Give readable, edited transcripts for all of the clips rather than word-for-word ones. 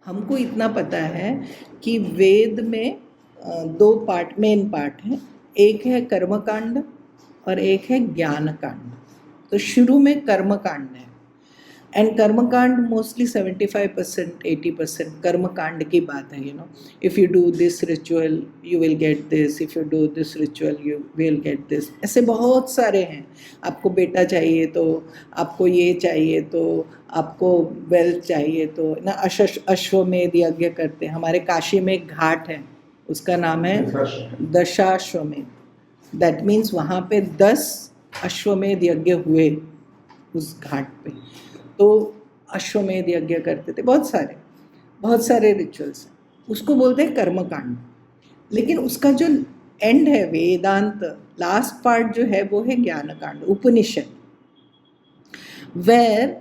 हमको इतना पता है कि वेद में दो मेन पार्ट हैं। एक है कर्मकांड और एक है ज्ञान कांड। तो शुरू में कर्मकांड है, एंड कर्मकांड मोस्टली 75% 80% कर्मकांड की बात है। If you do this ritual you will get this, if you do this ritual you will get this. ऐसे बहुत सारे हैं। आपको बेटा चाहिए तो, आपको ये चाहिए तो, आपको वेल्थ चाहिए तो ना। अश्वमेध यज्ञ करते हैं। हमारे काशी में एक घाट है, उसका नाम है दशाश्वमेध। दैट मीन्स वहाँ पे 10 अश्वमेध यज्ञ हुए उस घाट पे। तो अश्वमेध यज्ञ करते थे। बहुत सारे रिचुअल्स हैं, उसको बोलते हैं कर्मकांड। लेकिन उसका जो एंड है वेदांत, लास्ट पार्ट जो है वो है ज्ञान कांड, उपनिषद, वेर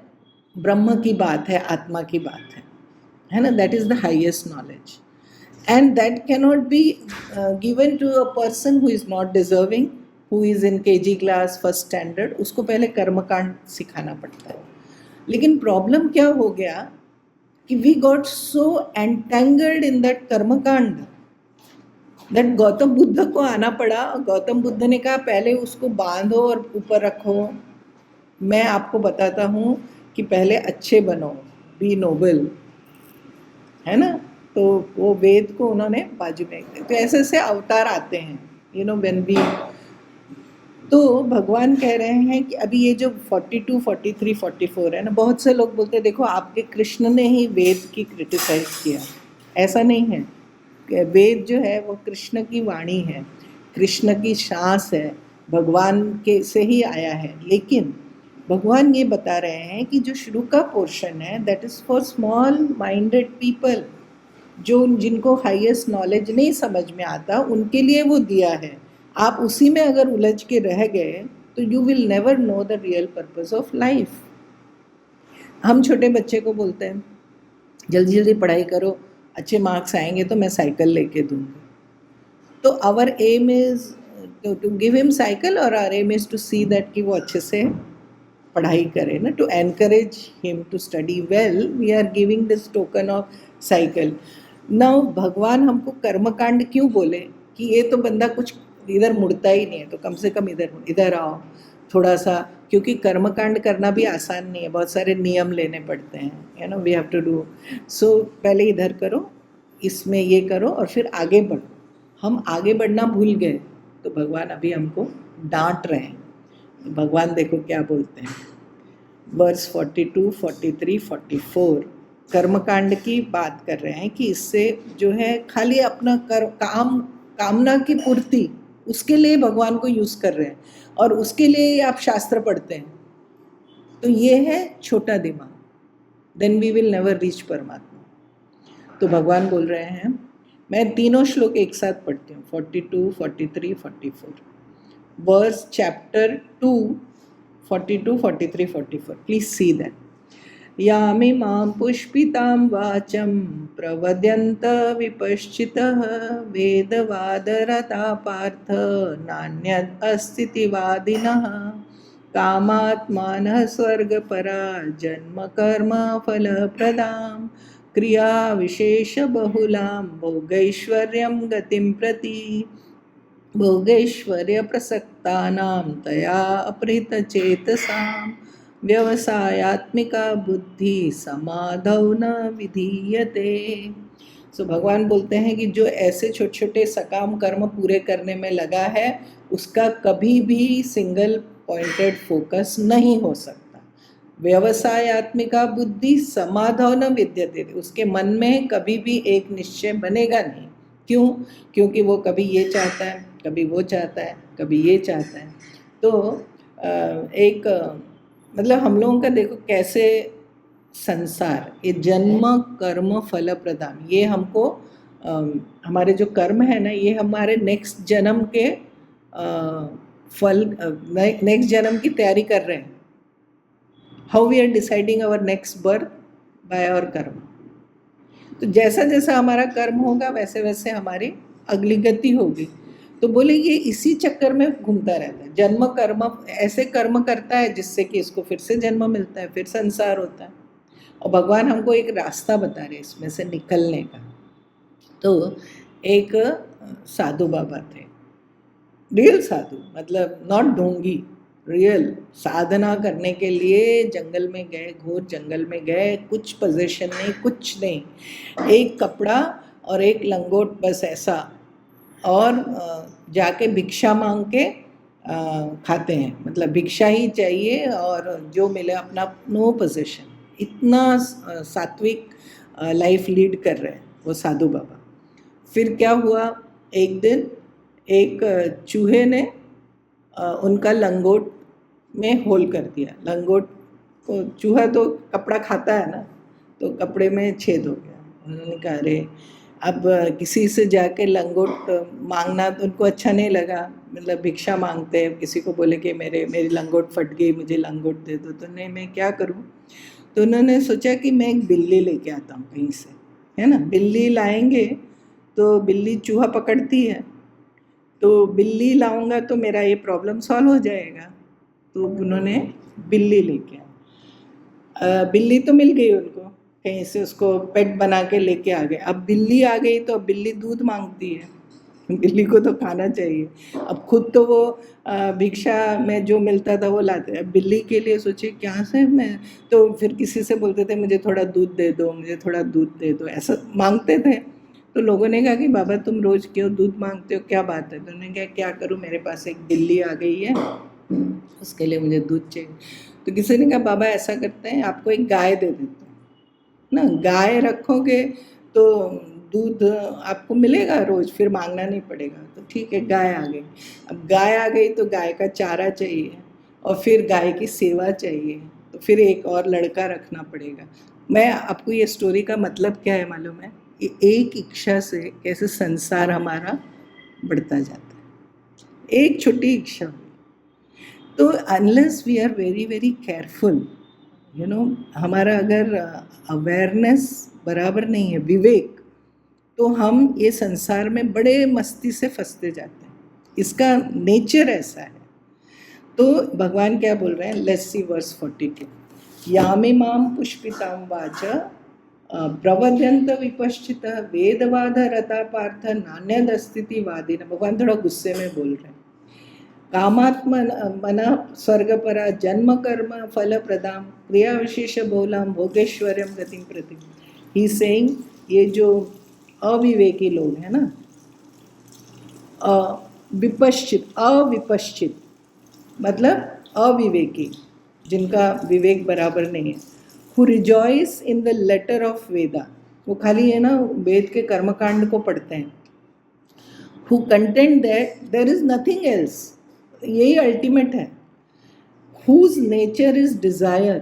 ब्रह्म की बात है, आत्मा की बात है ना। That is the highest knowledge, and that cannot be given to a person who is not deserving, who is in KG class first standard. उसको पहले कर्मकांड सिखाना पड़ता है। लेकिन प्रॉब्लम क्या हो गया कि we got so entangled in that कर्मकांड दैट गौतम बुद्ध को आना पड़ा। गौतम बुद्ध ने कहा पहले उसको बांधो और ऊपर रखो। मैं आपको बताता हूँ कि पहले अच्छे बनो, बी नोबल, है ना। तो वो वेद को उन्होंने बाजू में, तो ऐसे ऐसे अवतार आते हैं व्हेन वी। तो भगवान कह रहे हैं कि अभी ये जो 42, 43, 44 है ना, बहुत से लोग बोलते हैं देखो आपके कृष्ण ने ही वेद की क्रिटिसाइज किया। ऐसा नहीं है। वेद जो है वो कृष्ण की वाणी है, कृष्ण की सांस है, भगवान के से ही आया है। लेकिन भगवान ये बता रहे हैं कि जो शुरू का पोर्शन है that is for small minded people, जो जिनको हाईएस्ट नॉलेज नहीं समझ में आता उनके लिए वो दिया है। आप उसी में अगर उलझ के रह गए तो you will never know the real purpose of life. हम छोटे बच्चे को बोलते हैं जल्दी जल्दी पढ़ाई करो, अच्छे मार्क्स आएंगे तो मैं साइकिल लेके दूंगी। तो our aim is to give him cycle, और our aim is to see that कि वो अच्छे से पढ़ाई करे ना, to encourage him to study well. We are giving this token of cycle. Now भगवान हमको कर्मकांड क्यों बोले कि ये तो बंदा कुछ इधर मुड़ता ही नहीं है, तो कम से कम इधर आओ थोड़ा सा, क्योंकि कर्मकांड करना भी आसान नहीं है, बहुत सारे नियम लेने पड़ते हैं, वी हैव टू डू। सो पहले इधर करो, इसमें ये करो, और फिर आगे बढ़ो। हम आगे बढ़ना भूल गए तो भगवान अभी हमको डांट रहे हैं। भगवान देखो क्या बोलते हैं, वर्स 42, 43, 44 कर्मकांड की बात कर रहे हैं कि इससे जो है खाली अपना कामना की पूर्ति, उसके लिए भगवान को यूज़ कर रहे हैं, और उसके लिए आप शास्त्र पढ़ते हैं। तो ये है छोटा दिमाग, then we will never reach परमात्मा। तो भगवान बोल रहे हैं, मैं तीनों श्लोक एक साथ पढ़ती हूँ, 42, 43, 44, verse chapter 2, 42, 43, 44. Please see that. यामिमां पुष्पितां वाचं प्रवद्यन्त विपश्चितः वेदवादरता पार्थ नान्यद् अस्तीति वादिनः कामात्मानः स्वर्गपरा जन्म कर्म फलप्रदां क्रिया विशेषबहुलां भोगैश्वर्यं गतिं प्रति भोगैश्वर्य प्रसक्तानां तया अपहृतचेतसां व्यवसायात्मिका बुद्धि समाधौ न विधीयते। सो भगवान बोलते हैं कि जो ऐसे छोटे छोटे सकाम कर्म पूरे करने में लगा है उसका कभी भी सिंगल पॉइंटेड फोकस नहीं हो सकता। व्यवसायात्मिका बुद्धि समाधौ न विद्यते, उसके मन में कभी भी एक निश्चय बनेगा नहीं। क्यों? क्योंकि वो कभी ये चाहता है, कभी वो चाहता है, कभी ये चाहता है। तो एक मतलब हम लोगों का देखो कैसे संसार, ये जन्म कर्म फल प्रदान, ये हमको हमारे जो कर्म है ना, ये हमारे नेक्स्ट जन्म के फल, नेक्स्ट जन्म की तैयारी कर रहे हैं। How we are deciding our next birth? By our karma. तो जैसा जैसा हमारा कर्म होगा वैसे वैसे हमारी अगली गति होगी। तो बोले ये इसी चक्कर में घूमता रहता है। जन्म कर्म, ऐसे कर्म करता है जिससे कि इसको फिर से जन्म मिलता है, फिर संसार होता है। और भगवान हमको एक रास्ता बता रहे इसमें से निकलने का। तो एक साधु बाबा थे, रियल साधु, मतलब नॉट ढोंगी, रियल साधना करने के लिए जंगल में गए, घोर जंगल में गए, कुछ पोजीशन नहीं, कुछ नहीं, एक कपड़ा और एक लंगोट बस ऐसा, और जाके भिक्षा मांग के खाते हैं, मतलब भिक्षा ही चाहिए और जो मिले अपना, नो पोजीशन, इतना सात्विक लाइफ लीड कर रहे हैं वो साधु बाबा। फिर क्या हुआ, एक दिन एक चूहे ने उनका लंगोट में होल कर दिया। लंगोट को, चूहा तो कपड़ा खाता है ना, तो कपड़े में छेद हो गया। उन्होंने कहा अरे, अब किसी से जाके लंगोट मांगना तो उनको अच्छा नहीं लगा, मतलब भिक्षा मांगते हैं, किसी को बोले कि मेरी लंगोट फट गई, मुझे लंगोट दे दो, तो नहीं, मैं क्या करूं। तो उन्होंने सोचा कि मैं एक बिल्ली लेके आता हूँ कहीं से, है ना, बिल्ली लाएंगे तो बिल्ली चूहा पकड़ती है, तो बिल्ली लाऊंगा तो मेरा ये प्रॉब्लम सॉल्व हो जाएगा। तो उन्होंने बिल्ली लेके आए। बिल्ली तो मिल गई उनको कहीं से, उसको पेट बना के लेके आ गए। अब बिल्ली आ गई तो अब बिल्ली दूध मांगती है, बिल्ली को तो खाना चाहिए। अब खुद तो वो भिक्षा में जो मिलता था वो लाते, अब बिल्ली के लिए सोचे क्या से मैं, तो फिर किसी से बोलते थे मुझे थोड़ा दूध दे दो, मुझे थोड़ा दूध दे दो, ऐसा मांगते थे। तो लोगों ने कहा कि बाबा तुम रोज़ क्यों दूध मांगते हो, क्या बात है। तो उन्होंने कहा क्या करूँ, मेरे पास एक बिल्ली आ गई है, उसके लिए मुझे दूध चाहिए। तो किसी ने कहा बाबा ऐसा करते हैं, आपको एक गाय दे देते हैं ना, गाय रखोगे तो दूध आपको मिलेगा रोज़, फिर मांगना नहीं पड़ेगा। तो ठीक है, गाय आ गई। अब गाय आ गई तो गाय का चारा चाहिए, और फिर गाय की सेवा चाहिए, तो फिर एक और लड़का रखना पड़ेगा। मैं आपको ये स्टोरी का मतलब क्या है मालूम है, एक इच्छा से कैसे संसार हमारा बढ़ता जाता है, एक छोटी इच्छा। तो unless we are very very careful, you know, हमारा अगर अवेयरनेस बराबर नहीं है, विवेक, तो हम ये संसार में बड़े मस्ती से फंसते जाते हैं, इसका नेचर ऐसा है। तो भगवान क्या बोल रहे हैं, लेट्स सी वर्स 42, यामिमाम पुष्पिताम वाच प्रवद्यंत विपश्चित वेदवाद रता पार्थ नान्यदस्तिति वादिन। भगवान थोड़ा गुस्से में बोल रहे हैं। कामात्मना स्वर्गपरा जन्म कर्म फल प्रदाम क्रिया विशेष बहुलाम भोगेश्वर्यम गतिम प्रति। ही सेइंग, ये जो अविवेकी लोग हैं ना, विपश्चित, अविपश्चित मतलब अविवेकी, जिनका विवेक बराबर नहीं है, who rejoice in the letter of Veda, वो खाली है ना वेद के कर्मकांड को पढ़ते हैं, who contend that there is nothing else, यही अल्टीमेट है, whose nature is desire,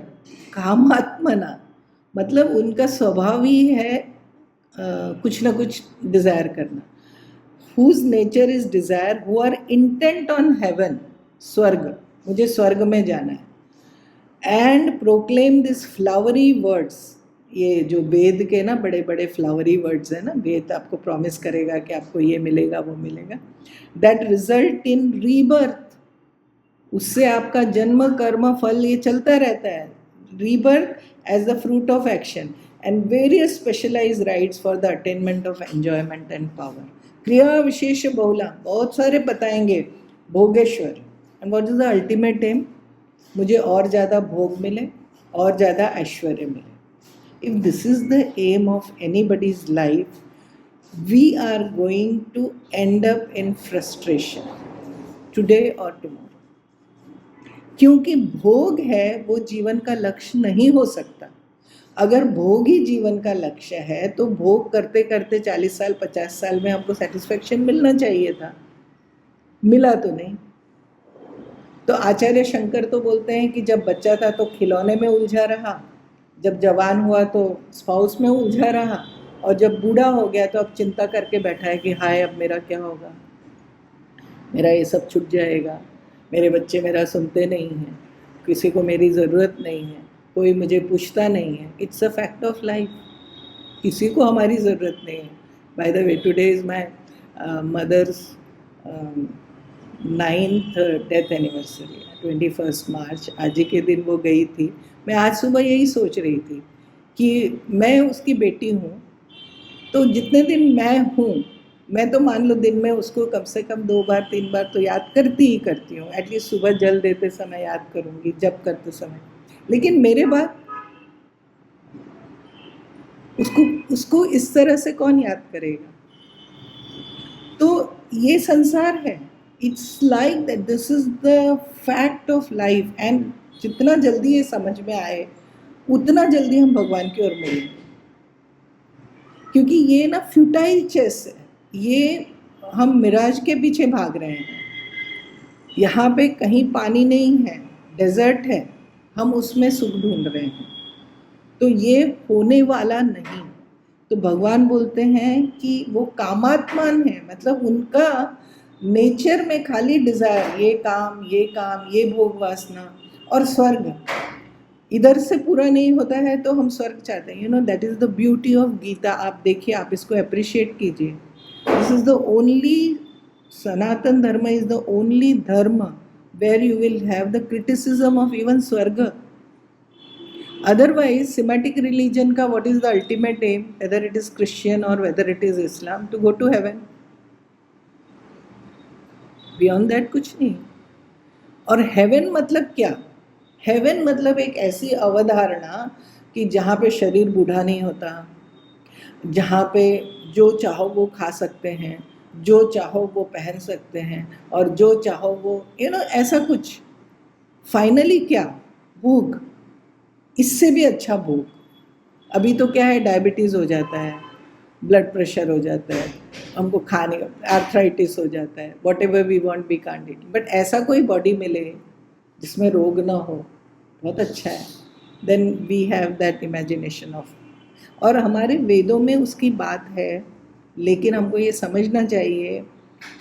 कामात्मना, मतलब उनका स्वभाव ही है कुछ ना कुछ डिज़ायर करना, whose nature is desire, who are intent on heaven, स्वर्ग, मुझे स्वर्ग में जाना है, and proclaim this flowery words, ये जो वेद के ना बड़े बड़े फ्लावरी वर्ड्स हैं ना, वेद आपको प्रॉमिस करेगा कि आपको ये मिलेगा वो मिलेगा, दैट रिजल्ट इन रीबर्थ, उससे आपका जन्म कर्म फल ये चलता रहता है, rebirth as the fruit of action, and various specialise rites for the attainment of enjoyment and power, क्रिया विशेष बहुला, बहुत सारे बताएंगे, भोगेश्वर, and what is the ultimate aim, मुझे और ज़्यादा भोग मिले, और ज़्यादा ऐश्वर्य मिले। If this is the aim of anybody's life, we are going to end up in frustration today और टुमारो, क्योंकि भोग है वो जीवन का लक्ष्य नहीं हो सकता। अगर भोग ही जीवन का लक्ष्य है तो भोग करते करते 40 साल 50 साल में हमको सेटिस्फेक्शन मिलना चाहिए था, मिला तो नहीं। तो आचार्य शंकर तो बोलते हैं कि जब बच्चा था तो खिलौने में उलझा रहा, जब जवान हुआ तो स्पाउस में उलझा रहा, और जब बूढ़ा हो गया तो अब चिंता करके बैठा है कि हाय अब मेरा क्या होगा, मेरा ये सब छूट जाएगा, मेरे बच्चे मेरा सुनते नहीं हैं, किसी को मेरी ज़रूरत नहीं है, कोई मुझे पूछता नहीं है। It's a fact of life, किसी को हमारी ज़रूरत नहीं है। By the way, today is my mother's 9th death anniversary, 21 March, आज ही के दिन वो गई थी। मैं आज सुबह यही सोच रही थी कि मैं उसकी बेटी हूँ, तो जितने दिन मैं हूँ, मैं तो मान लो दिन में उसको कम से कम 2 बार 3 बार तो याद करती ही करती हूँ, एटलीस्ट सुबह जल देते समय याद करूँगी, जब करते समय। लेकिन मेरे बाद उसको इस तरह से कौन याद करेगा? तो ये संसार है, it's like that, this is the fact of life. And जितना जल्दी ये समझ में आए उतना जल्दी हम भगवान की ओर मुड़ेंगे, क्योंकि ये ना फ्यूटाइल चेस है, ये हम मिराज के पीछे भाग रहे हैं। यहाँ पे कहीं पानी नहीं है, डेजर्ट है, हम उसमें सुख ढूंढ रहे हैं, तो ये होने वाला नहीं। तो भगवान बोलते हैं कि वो कामात्मान है, मतलब उनका नेचर में खाली डिजायर, ये काम, ये भोग वासना और स्वर्ग, इधर से पूरा नहीं होता है तो हम स्वर्ग चाहते हैं। You know, that is the beauty of Gita. आप देखिए, आप इसको अप्रिशिएट कीजिए। This is the only, Sanatan Dharma is the only dharma where you will have the criticism of even swarga. Otherwise, Semitic religion ka what is the ultimate aim, whether it is Christian or whether it is Islam, to go to heaven. Beyond that कुछ नहीं। और heaven मतलब क्या? heaven मतलब एक ऐसी अवधारणा कि जहाँ पे शरीर बूढ़ा नहीं होता, जहाँ पे जो चाहो वो खा सकते हैं, जो चाहो वो पहन सकते हैं, और जो चाहो वो ऐसा कुछ। फाइनली क्या? भोग, इससे भी अच्छा भोग। अभी तो क्या है, डायबिटीज़ हो जाता है, ब्लड प्रेशर हो जाता है, हमको खाने, आर्थराइटिस हो जाता है, whatever we want we can't it. But ऐसा कोई बॉडी मिले जिसमें रोग ना हो, बहुत अच्छा है। Then we have that imagination of. और हमारे वेदों में उसकी बात है, लेकिन हमको ये समझना चाहिए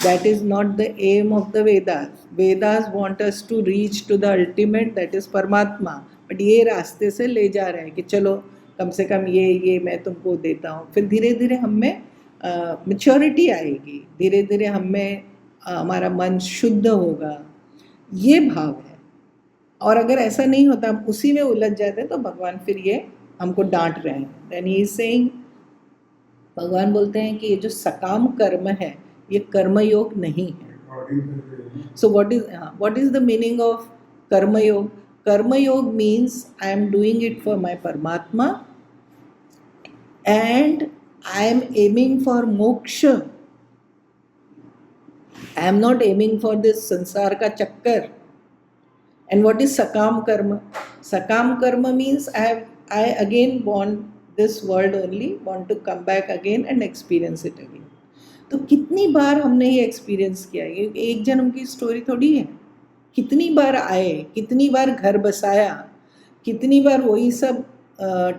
that is not the aim of the Vedas. Vedas want us to reach to the ultimate, that is परमात्मा। बट ये रास्ते से ले जा रहे हैं कि चलो कम से कम ये मैं तुमको देता हूँ। फिर धीरे धीरे हम में मैच्योरिटी आएगी, धीरे धीरे हम में हमारा मन शुद्ध होगा, ये भाव है। और अगर ऐसा नहीं होता, हम उसी में उलझ जाते हैं, तो भगवान फिर ये हमको डांट रहे हैं। देन ही इज सेइंग, भगवान बोलते हैं कि ये जो सकाम कर्म है ये कर्मयोग नहीं है। So what is the meaning of karmayoga? Karmayoga means I am doing it for my paramatma and I am aiming for moksha. I am not aiming for this संसार का चक्कर। एंड व्हाट इज सकाम कर्म? सकाम कर्म means I again want this world only, want to come back again and experience it again. तो कितनी बार हमने ये एक्सपीरियंस किया? ये एक जन्म की स्टोरी थोड़ी है। कितनी बार आए, कितनी बार घर बसाया, कितनी बार वही सब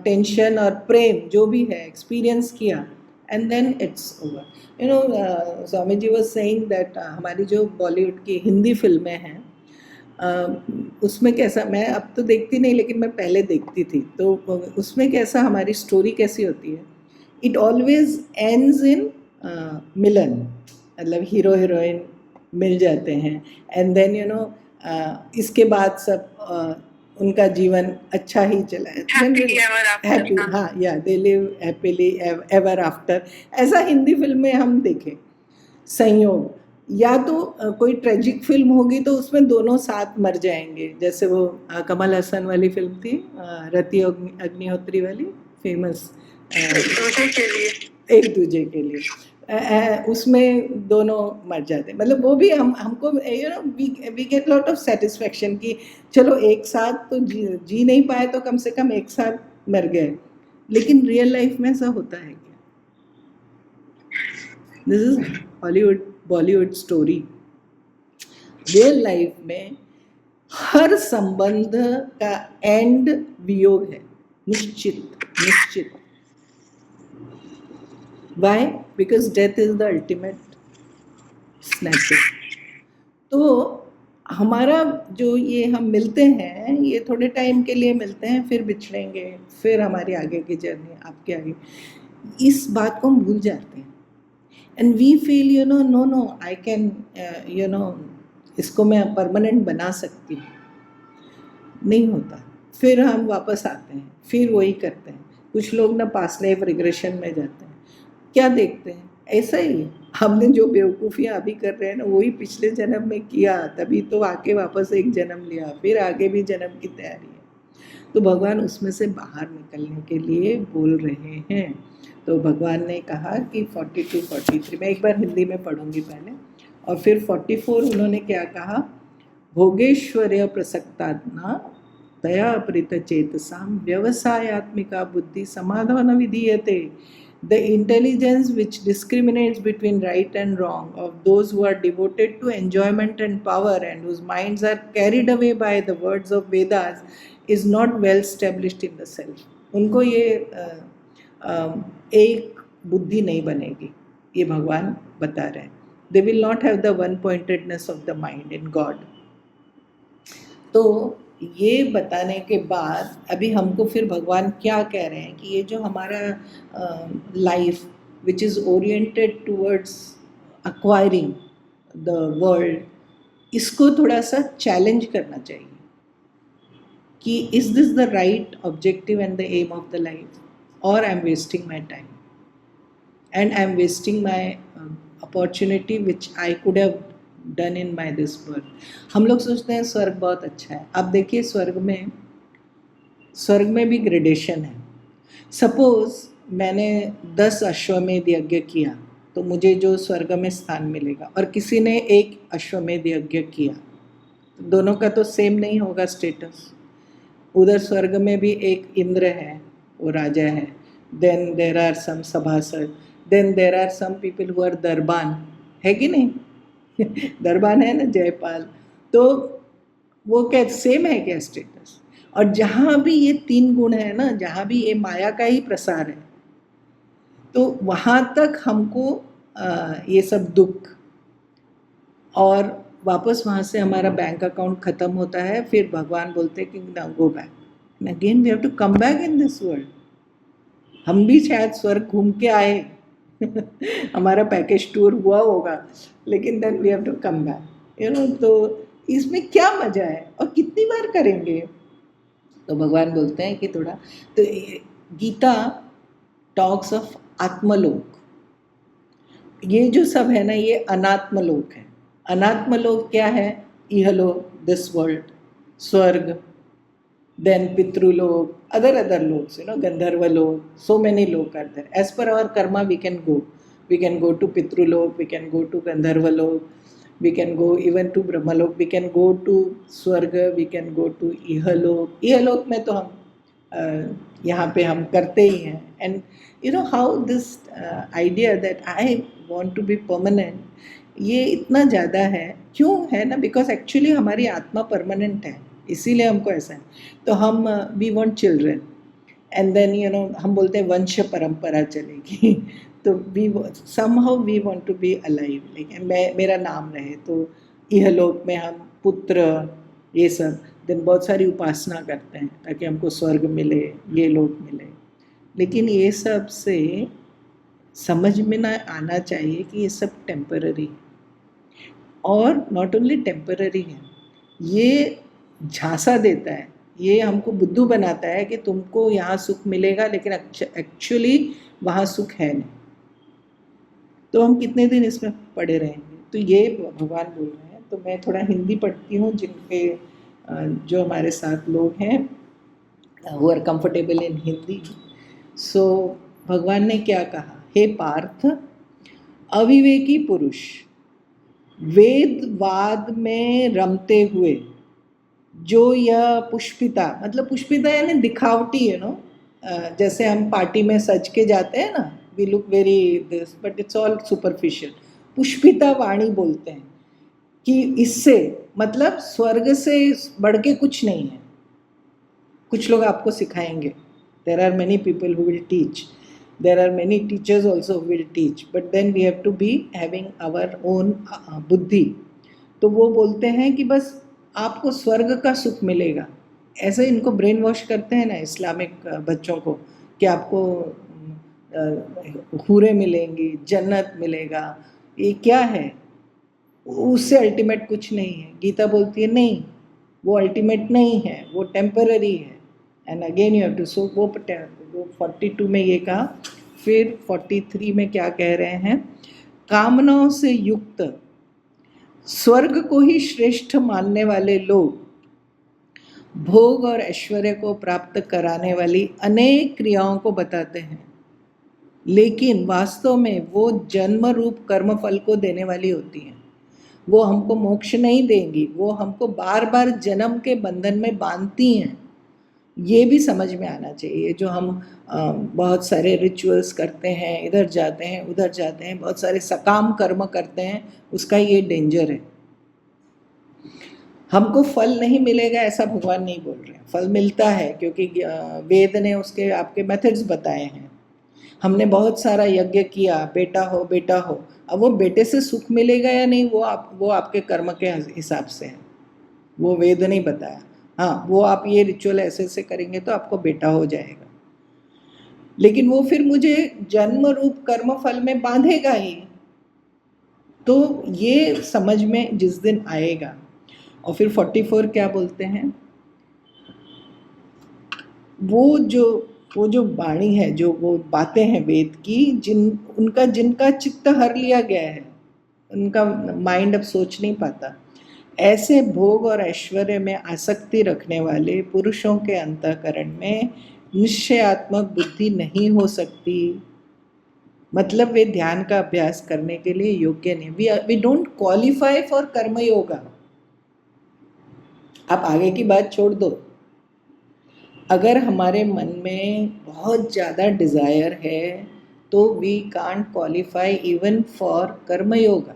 टेंशन और प्रेम जो भी है एक्सपीरियंस किया, and then it's over. You know, Swami ji was saying that हमारी जो बॉलीवुड की हिंदी फिल्में हैं, उसमें कैसा, मैं अब तो देखती नहीं लेकिन मैं पहले देखती थी, तो उसमें कैसा हमारी स्टोरी कैसी होती है, इट ऑलवेज एंड्स इन मिलन, मतलब हीरो हीरोइन मिल जाते हैं, एंड देन इसके बाद सब उनका जीवन अच्छा ही चला है, हैप्पी, हाँ, या they live happily ever after. ऐसा हिंदी फिल्म में हम देखें संयोग, या तो कोई ट्रेजिक फिल्म होगी तो उसमें दोनों साथ मर जाएंगे, जैसे वो कमल हसन वाली फिल्म थी, रति अग्निहोत्री वाली, फेमस, एक दूजे के लिए, उसमें दोनों मर जाते हैं। मतलब वो भी हमको we get lot of satisfaction कि चलो एक साथ तो जी नहीं पाए तो कम से कम एक साथ मर गए। लेकिन रियल लाइफ में ऐसा होता है क्या? This is Bollywood story. Real life में हर संबंध का एंड वियोग है, निश्चित। Why? Because death is the ultimate snatching. तो हमारा जो ये हम मिलते हैं, ये थोड़े टाइम के लिए मिलते हैं, फिर बिछड़ेंगे, फिर हमारी आगे की जर्नी, आपके आगे, इस बात को हम भूल जाते हैं। And we feel no I can इसको मैं परमानेंट बना सकती हूँ। नहीं होता। फिर हम वापस आते हैं, फिर वही करते हैं, कुछ लोग ना पास्ट लाइफ रिग्रेशन में जाते हैं। क्या देखते हैं? ऐसा ही हमने जो बेवकूफ़ियाँ अभी कर रहे हैं ना, वही पिछले जन्म में किया, तभी तो आके वापस एक जन्म लिया, फिर आगे भी जन्म की तैयारी है। तो भगवान उसमें से बाहर निकलने के लिए बोल रहे हैं। तो भगवान ने कहा कि 42 43, मैं एक बार हिंदी में पढ़ूंगी पहले, और फिर 44 उन्होंने क्या कहा, भोगेश्वर्य प्रसक्तात्मा तया अपृत चेतसाम व्यवसायत्मिका बुद्धि समाधान विधीयते। The intelligence which discriminates between right and wrong of those who are devoted to enjoyment and power and whose minds are carried away by the words of Vedas is not well established in the self. उनको ये एक बुद्धि नहीं बनेगी, ये भगवान बता रहे हैं। They will not have the one pointedness of the mind in God. तो ये बताने के बाद अभी हमको फिर भगवान क्या कह रहे हैं कि ये जो हमारा life which is oriented towards acquiring the world, इसको थोड़ा सा चैलेंज करना चाहिए कि is this the right objective and the aim of the life, और I am wasting my time and I am wasting my opportunity which I could have done in my this world. हम लोग सोचते हैं स्वर्ग बहुत अच्छा है। अब देखिए स्वर्ग में भी ग्रेडेशन है। सपोज मैंने 10 अश्वमेध यज्ञ किया तो मुझे जो स्वर्ग में स्थान मिलेगा, और किसी ने 1 अश्वमेध यज्ञ किया, तो दोनों का तो सेम नहीं होगा स्टेटस। उधर स्वर्ग में भी एक इंद्र है, वो राजा है, then there are some sabhasad, then there are some people who are darban, है कि नहीं? दरबान है ना, जयपाल। तो वो क्या सेम है क्या स्टेटस? और जहाँ भी ये 3 गुण है ना, जहाँ भी ये माया का ही प्रसार है, तो वहाँ तक हमको ये सब दुख, और वापस वहाँ से हमारा बैंक अकाउंट ख़त्म होता है। फिर भगवान बोलते हैं कि now go back, and again we have to come back in this world. हम भी शायद स्वर्ग घूम के आए हमारा पैकेज टूर हुआ होगा, लेकिन then we have to come back, you know. तो इसमें क्या मज़ा है और कितनी बार करेंगे? तो भगवान बोलते हैं कि थोड़ा, तो गीता टॉक्स ऑफ आत्मलोक। ये जो सब है ना, ये अनात्मलोक है। अनात्मलोक क्या है? इहलोक, दिस वर्ल्ड, स्वर्ग, then pitrulok, other loks, you know, gandharva lok, so many lok are there. As per our karma we can go to pitrulok, we can go to gandharva lok, we can go even to brahmalok, we can go to swarga, we can go to ihalok. Ihalok में तो हम यहाँ पे हम करते ही हैं। and you know how this idea that I want to be permanent, ये इतना ज़्यादा है। क्यों है ना? बिकॉज एक्चुअली हमारी आत्मा परमानेंट है, इसीलिए हमको ऐसा है। तो हम we want children, and then you know हम बोलते हैं वंश परंपरा चलेगी तो we somehow we want to be alive, like मेरा नाम रहे। तो इहलोक में हम पुत्र, ये सब, देन बहुत सारी उपासना करते हैं ताकि हमको स्वर्ग मिले, ये लोक मिले। लेकिन ये सब से समझ में ना आना चाहिए कि ये सब टेम्पररी है, और नॉट ओनली टेम्पररी है, ये झांसा देता है, ये हमको बुद्धू बनाता है कि तुमको यहाँ सुख मिलेगा, लेकिन एक्चुअली वहाँ सुख है नहीं। तो हम कितने दिन इसमें पड़े रहेंगे? तो ये भगवान बोल रहे हैं। तो मैं थोड़ा हिंदी पढ़ती हूँ, जिनके जो हमारे साथ लोग हैं वो आर कंफर्टेबल इन हिंदी। सो भगवान ने क्या कहा, हे पार्थ, अविवेकी पुरुष वेदवाद में रमते हुए जो यह पुष्पिता, मतलब पुष्पिता यानी दिखावटी, यू नो, जैसे हम पार्टी में सज के जाते हैं ना, we look very this but it's all superficial. पुष्पिता वाणी बोलते हैं कि इससे मतलब स्वर्ग से बढ़ के कुछ नहीं है। कुछ लोग आपको सिखाएंगे, there are many people who will teach, there are many teachers also who will teach, but then we have to be having our own बुद्धि। तो वो बोलते हैं कि बस आपको स्वर्ग का सुख मिलेगा, ऐसे इनको ब्रेन वॉश करते हैं ना इस्लामिक बच्चों को, कि आपको हूरें मिलेंगी, जन्नत मिलेगा। ये क्या है? उससे अल्टीमेट कुछ नहीं है। गीता बोलती है नहीं, वो अल्टीमेट नहीं है, वो टेम्पररी है, and again you have to, so वो 42 में ये कहा। फिर 43 में क्या कह रहे हैं, कामनाओं से युक्त स्वर्ग को ही श्रेष्ठ मानने वाले लोग भोग और ऐश्वर्य को प्राप्त कराने वाली अनेक क्रियाओं को बताते हैं, लेकिन वास्तव में वो जन्म रूप कर्म फल को देने वाली होती हैं। वो हमको मोक्ष नहीं देंगी, वो हमको बार बार जन्म के बंधन में बांधती हैं। ये भी समझ में आना चाहिए। जो हम बहुत सारे रिचुअल्स करते हैं, इधर जाते हैं उधर जाते हैं, बहुत सारे सकाम कर्म करते हैं, उसका ये डेंजर है। हमको फल नहीं मिलेगा ऐसा भगवान नहीं बोल रहे हैं, फल मिलता है, क्योंकि वेद ने उसके आपके मेथड्स बताए हैं। हमने बहुत सारा यज्ञ किया, बेटा हो बेटा हो, अब वो बेटे से सुख मिलेगा या नहीं वो आपके कर्म के हिसाब से है, वो वेद नहीं बताया। हाँ, वो आप ये रिचुअल ऐसे ऐसे करेंगे तो आपको बेटा हो जाएगा, लेकिन वो फिर मुझे जन्म रूप कर्म फल में बांधेगा ही। तो ये समझ में जिस दिन आएगा। और फिर 44 क्या बोलते हैं, वो जो वाणी है, जो वो बातें हैं वेद की, जिनका चित्त हर लिया गया है, उनका माइंड अब सोच नहीं पाता, ऐसे भोग और ऐश्वर्य में आसक्ति रखने वाले पुरुषों के अंतःकरण में निश्चयात्मक बुद्धि नहीं हो सकती। मतलब वे ध्यान का अभ्यास करने के लिए योग्य नहीं। We don't qualify for karma yoga. आप आगे की बात छोड़ दो, अगर हमारे मन में बहुत ज़्यादा डिज़ायर है तो we can't qualify even for karma yoga.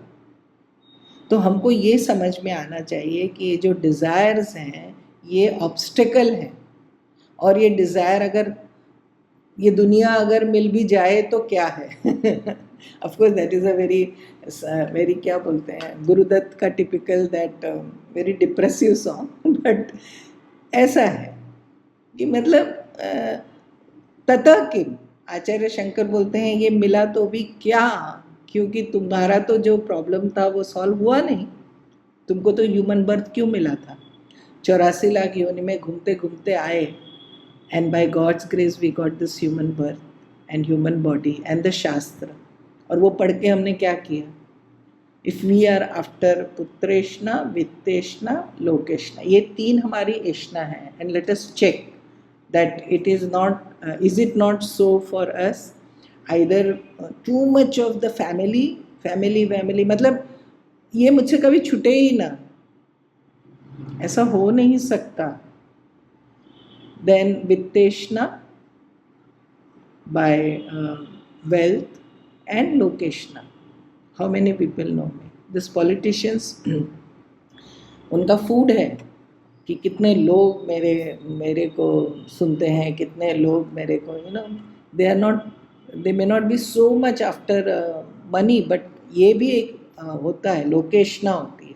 तो हमको ये समझ में आना चाहिए कि ये जो डिज़ायर्स हैं ये ऑब्स्टिकल हैं, और ये डिज़ायर अगर ये दुनिया अगर मिल भी जाए तो क्या है। Of course that is a very क्या बोलते हैं, गुरुदत्त का typical that very depressive song, but ऐसा है कि मतलब ततः किम, आचार्य शंकर बोलते हैं ये मिला तो भी क्या, क्योंकि तुम्हारा तो जो प्रॉब्लम था वो सॉल्व हुआ नहीं। तुमको तो ह्यूमन बर्थ क्यों मिला था, 84 लाख योनि में घूमते घूमते आए, and by God's grace we got this human birth and human body and the shastra. और वो पढ़ के हमने क्या किया, इफ़ वी आर आफ्टर पुत्रेष्णा वित्तेष्णा लोकेष्णा, ये 3 हमारी एष्णा है, and let us check that it is not is it not so for us, either too much of the family मतलब ये मुझसे कभी छूटे ही ना, ऐसा हो नहीं सकता। then vitteshna by wealth and lokeshna, how many people know me, this politicians उनका फूड है कि कितने लोग मेरे को सुनते हैं, कितने लोग मेरे को they may not be so much after money, but ये भी एक होता है, लोकेशना होती है।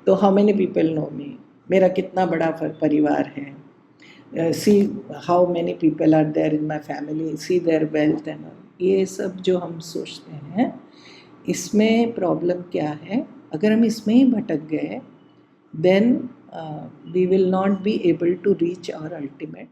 तो how many people know me, मेरा कितना बड़ा परिवार है, see how many people are there in my family, see their wealth and all, ये सब जो हम सोचते हैं, इसमें प्रॉब्लम क्या है, अगर हम इसमें ही भटक गए then we will not be able to reach our ultimate